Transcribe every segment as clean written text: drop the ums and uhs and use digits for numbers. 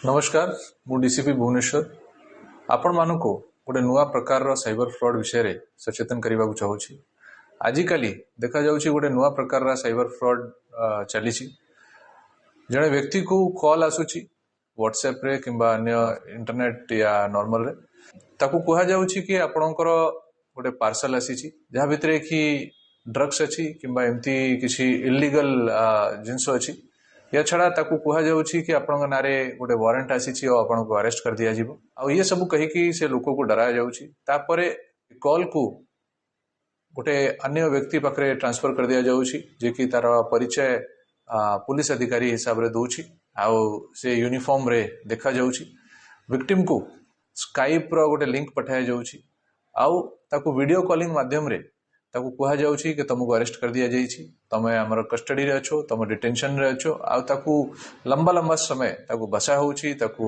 नमस्कार मु डीसीपी भुवनेश्वर आपण मानक गोटे नुआ प्रकार साइबर फ्रॉड विषय सचेतन करने को चाहूँगी। आजिकाली देखा जाउछि गोटे नुआ प्रकार साइबर फ्रॉड चली जड़े व्यक्ति को कॉल आसुची व्हाट्सएप रे किंबा अन्य इंटरनेट या नॉर्मल रे ताकू कहा जाउछि कि आपणकर गोटे पार्सल आसी जहाँ भितर कि ड्रग्स अच्छी किंबा एमती किसी इलीगल जिनस अच्छी या छड़ा ताकू कहा जाउछि कि आपन नारे गोटे वारंट आसी और आपन को अरेस्ट कर दिया जिवो आ ये सब कही कि से लोक को डरा जाउछि तापरे कॉल को गोटे अन्य व्यक्ति पाखरे ट्रांसफर कर दिया जाउछि जे कि तार परिचय पुलिस अधिकारी हिसाब रे दोछि आ से यूनिफॉर्म रे देखा जाउछि विक्टिम को स्काइप रो गोटे लिंक पठाया जाउछि आउ ताकू वीडियो कॉलिंग माध्यम रे ताकू कहा जाउछि कि तुमको अरेस्ट कर दिया जाइछि तमे हमर कस्टडी रे अछो तमे डिटेंशन रे अछो आ ताकू लंबा लंबा समय ताकू बसा होउछि ताकू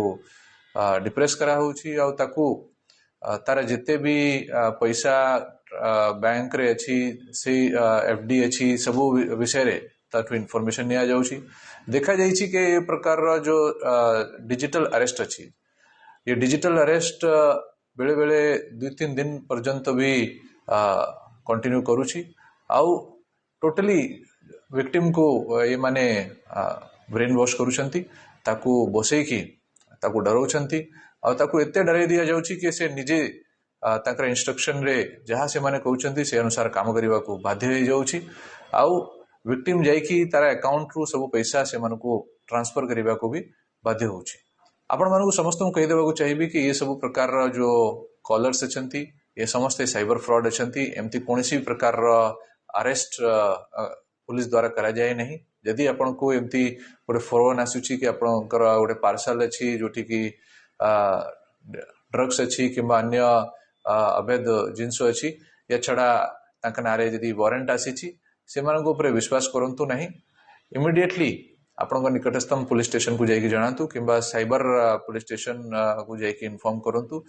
डिप्रेस करा होउछि आ ताकू तार जिते भी पैसा बैंक रे अछि से एफडी अछि सब विषय रे ताकू इन्फॉर्मेशन निया जाउछि देखा जाइछि कि ये प्रकार रो जो डिजिटल अरेस्ट अछि ये डिजिटल अरेस्ट बेले बेले 2-3 दिन पर्यंत भी कंटिन्यू करूछि आउ टोटली विक्टिम को ये माने ब्रेन वॉश करूछंती ताकू बसैकी ताकू डराउछंती आ ताकू एते डराई दिया जाउछि कि से निजे ताकर इंस्ट्रक्शन रे जहाँ से माने कहउछंती से अनुसार काम करबा को बाध्य हो जाउछि आउ विक्टिम जाइकी तार अकाउंट रु सब पैसा से माने को ट्रांसफर करबा को भी बाध्य होउछि। आपण मानू समस्त कहि देबा को चाहिबी कि ये सब प्रकार जो कॉलर्स अछंती ये समस्त साइबर फ्रॉड अछंती एमती कोनसी प्रकार अरेस्ट पुलिस द्वारा करा जाए नहीं यदि आपण को एमती गोटे फोन आसुची कि आपणकर गोटे पार्सल अछि जोठी कि ड्रग्स अछि किंबा अन्य अवैध जिनस अछि या छड़ा तांका नारे यदि वारंट आसीची से मानक ऊपर विश्वास करंतु नहीं इमिडिएटली आपन निकटस्थम पुलिस स्टेशन को जाइए जनातु किंबा साइबर पुलिस स्टेशन को जाइए इन्फॉर्म करंतु।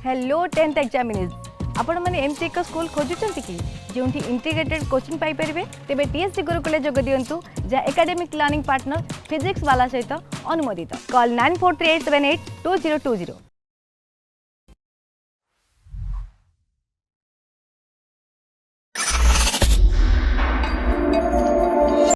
हेलो 10th एग्जामिनीज आपण माने एमसी एक स्कूल खोजुचंती कि जोंठी इंटीग्रेटेड कोचिंग पाई परिबे तेबे टीएससी गुरुकुल जोग दियंतु जा एकेडमिक लर्निंग पार्टनर फिजिक्स वाला सहित अनुमोदित कॉल 9438782020।